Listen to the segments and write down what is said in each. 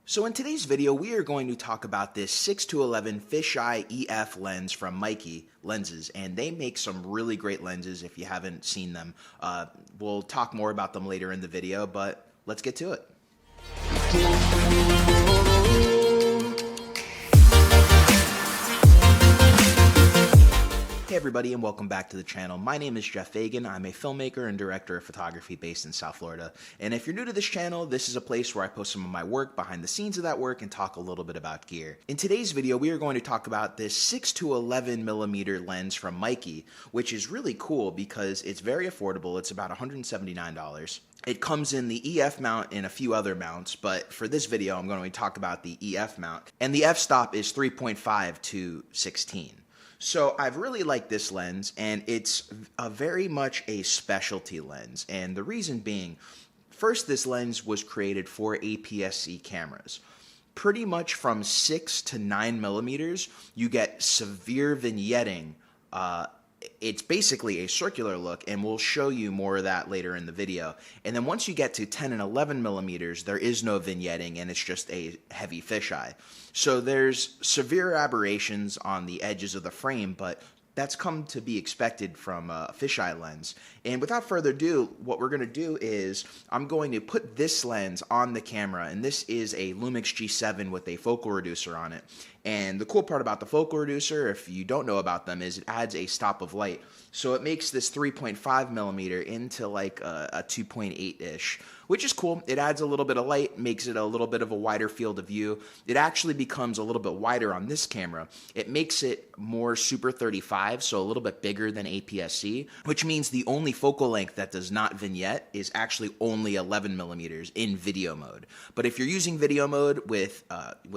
So in today's video, we are going to talk about this 6-11 fisheye EF lens from Meike lenses, and they make some really great lenses if you haven't seen them. We'll talk more about them later in the video, but let's get to it. Hey everybody, and welcome back to the channel. My name is Geoff Fagien. I'm a filmmaker and director of photography based in South Florida. And if you're new to this channel, this is a place where I post some of my work, behind the scenes of that work, and talk a little bit about gear. In today's video, we are going to talk about this 6-11mm lens from Meike, which is really cool because it's very affordable. It's about $179. It comes in the EF mount and a few other mounts, but for this video, I'm going to talk about the EF mount. And the f-stop is 3.5 to 16. So I've really liked this lens, and it's very much a specialty lens. And the reason being, first, this lens was created for APS-C cameras. Pretty much from 6 to 9 millimeters, you get severe vignetting. It's basically a circular look, and we'll show you more of that later in the video. And then once you get to 10 and 11 millimeters, there is no vignetting, and it's just a heavy fisheye. So there's severe aberrations on the edges of the frame, but that's come to be expected from a fisheye lens. And without further ado, what we're going to do is I'm going to put this lens on the camera, and this is a Lumix G7 with a focal reducer on it. And the cool part about the focal reducer, if you don't know about them, is it adds a stop of light. So it makes this 3.5 millimeter into like a 2.8-ish, which is cool. It adds a little bit of light, makes it a little bit of a wider field of view. It actually becomes a little bit wider on this camera. It makes it more Super 35, so a little bit bigger than APS-C, which means the only focal length that does not vignette is actually only 11 millimeters in video mode. But if you're using video mode with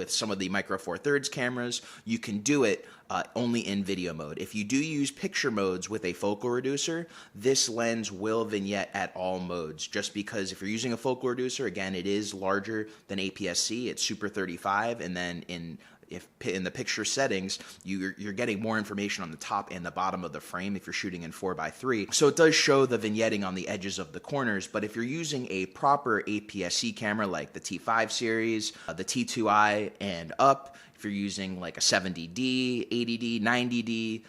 some of the Micro Four Thirds cameras, you can do it only in video mode. If you do use picture modes with a focal reducer, this lens will vignette at all modes, just because if you're using a focal reducer, again, it is larger than APS-C, it's Super 35, and then in the picture settings, you're getting more information on the top and the bottom of the frame if you're shooting in 4:3. So it does show the vignetting on the edges of the corners, but if you're using a proper APS-C camera like the T5 series, the T2i and up, if you're using like a 70D, 80D, 90D,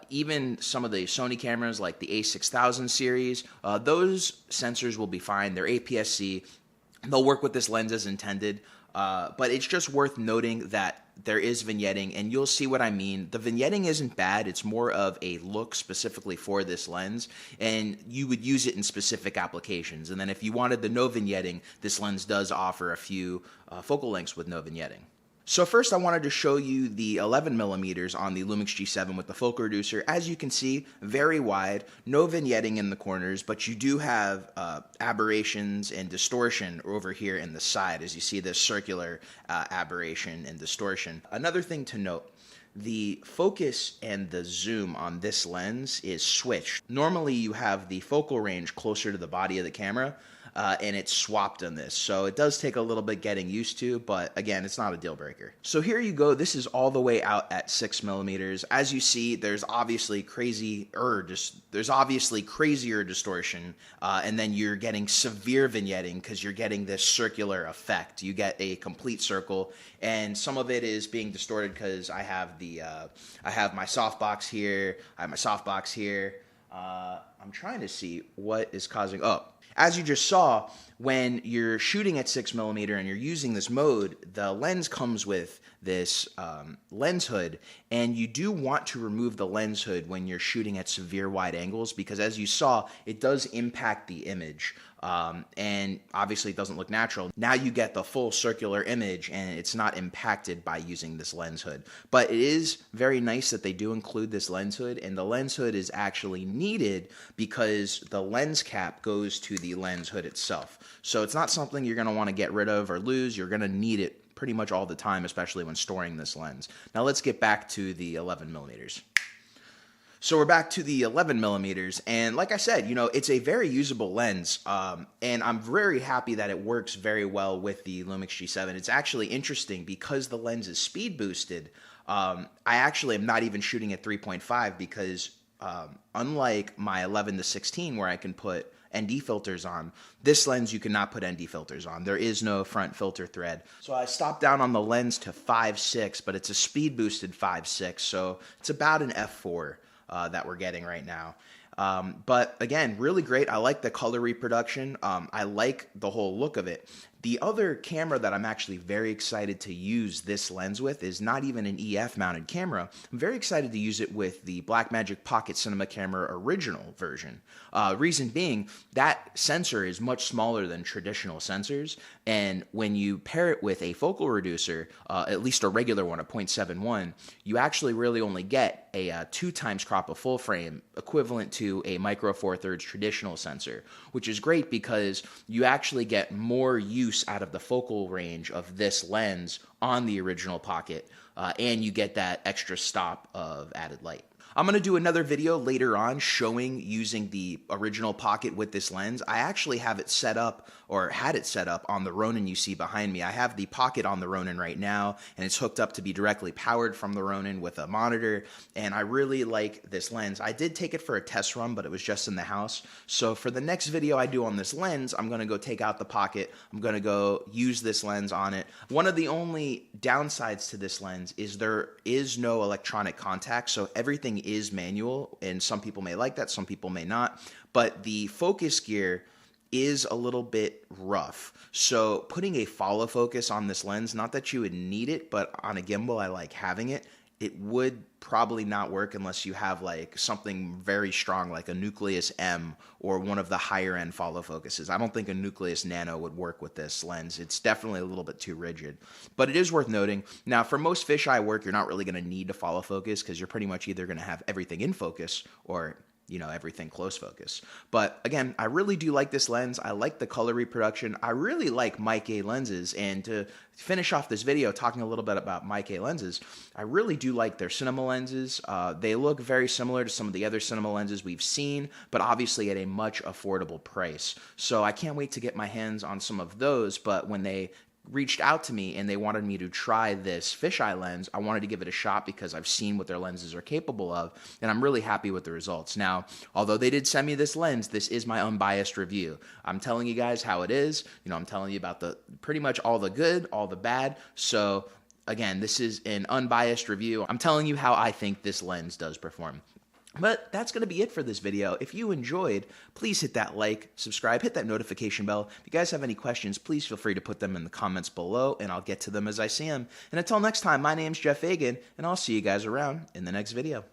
even some of the Sony cameras like the A6000 series, those sensors will be fine. They're APS-C. They'll work with this lens as intended. But it's just worth noting that there is vignetting, and you'll see what I mean. The vignetting isn't bad. It's more of a look specifically for this lens, and you would use it in specific applications. And then if you wanted the no vignetting, this lens does offer a few focal lengths with no vignetting. So first I wanted to show you the 11 millimeters on the Lumix G7 with the focal reducer. As you can see, very wide, no vignetting in the corners, but you do have aberrations and distortion over here in the side, as you see this circular aberration and distortion. Another thing to note, the focus and the zoom on this lens is switched. Normally you have the focal range closer to the body of the camera, and it's swapped on this. So it does take a little bit getting used to, but again, it's not a deal breaker. So here you go. This is all the way out at 6 millimeters. As you see, there's obviously crazier distortion, and then you're getting severe vignetting because you're getting this circular effect. You get a complete circle, and some of it is being distorted because I have my softbox here. I have my softbox here. I'm trying to see what is causing. As you just saw, when you're shooting at 6 millimeter and you're using this mode, the lens comes with this lens hood, and you do want to remove the lens hood when you're shooting at severe wide angles, because as you saw, it does impact the image, and obviously it doesn't look natural. Now you get the full circular image, and it's not impacted by using this lens hood. But it is very nice that they do include this lens hood, and the lens hood is actually needed because the lens cap goes to the lens hood itself. So it's not something you're going to want to get rid of or lose. You're going to need it pretty much all the time, especially when storing this lens. Now let's get back to the 11 millimeters. So we're back to the 11 millimeters, and like I said, it's a very usable lens, and I'm very happy that it works very well with the Lumix G7. It's actually interesting because the lens is speed boosted. I actually am not even shooting at 3.5 because unlike my 11 to 16 where I can put ND filters on. This lens you cannot put ND filters on. There is no front filter thread. So I stopped down on the lens to 5.6, but it's a speed boosted 5.6, so it's about an f4 that we're getting right now. But again, really great. I like the color reproduction. I like the whole look of it. The other camera that I'm actually very excited to use this lens with is not even an EF mounted camera. I'm very excited to use it with the Blackmagic Pocket Cinema Camera original version. Reason being, that sensor is much smaller than traditional sensors, and when you pair it with a focal reducer, at least a regular one, a 0.71, you actually really only get a 2 times crop of full frame, equivalent to a micro four thirds traditional sensor, which is great because you actually get more use out of the focal range of this lens on the original Pocket, and you get that extra stop of added light. I'm going to do another video later on showing using the original Pocket with this lens. I actually have it set up, or had it set up, on the Ronin you see behind me. I have the Pocket on the Ronin right now, and it's hooked up to be directly powered from the Ronin with a monitor, and I really like this lens. I did take it for a test run, but it was just in the house. So for the next video I do on this lens, I'm going to go take out the Pocket. I'm going to go use this lens on it. One of the only downsides to this lens is there is no electronic contact, so everything is manual, and some people may like that, some people may not, but the focus gear is a little bit rough. So putting a follow focus on this lens, not that you would need it, but on a gimbal I like having it, it would probably not work unless you have like something very strong like a Nucleus M or one of the higher end follow focuses. I don't think a Nucleus Nano would work with this lens. It's definitely a little bit too rigid, but it is worth noting. Now for most fisheye work, you're not really going to need to follow focus because you're pretty much either going to have everything in focus or everything close focus. But again, I really do like this lens. I like the color reproduction. I really like Meike lenses. And to finish off this video talking a little bit about Meike lenses, I really do like their cinema lenses. They look very similar to some of the other cinema lenses we've seen, but obviously at a much affordable price. So I can't wait to get my hands on some of those, but when they reached out to me and they wanted me to try this fisheye lens, I wanted to give it a shot because I've seen what their lenses are capable of, and I'm really happy with the results. Now, although they did send me this lens, this is my unbiased review. I'm telling you guys how it is. I'm telling you about the pretty much all the good, all the bad. So again, this is an unbiased review. I'm telling you how I think this lens does perform. But that's going to be it for this video. If you enjoyed, please hit that like, subscribe, hit that notification bell. If you guys have any questions, please feel free to put them in the comments below, and I'll get to them as I see them. And until next time, my name's Geoff Fagien, and I'll see you guys around in the next video.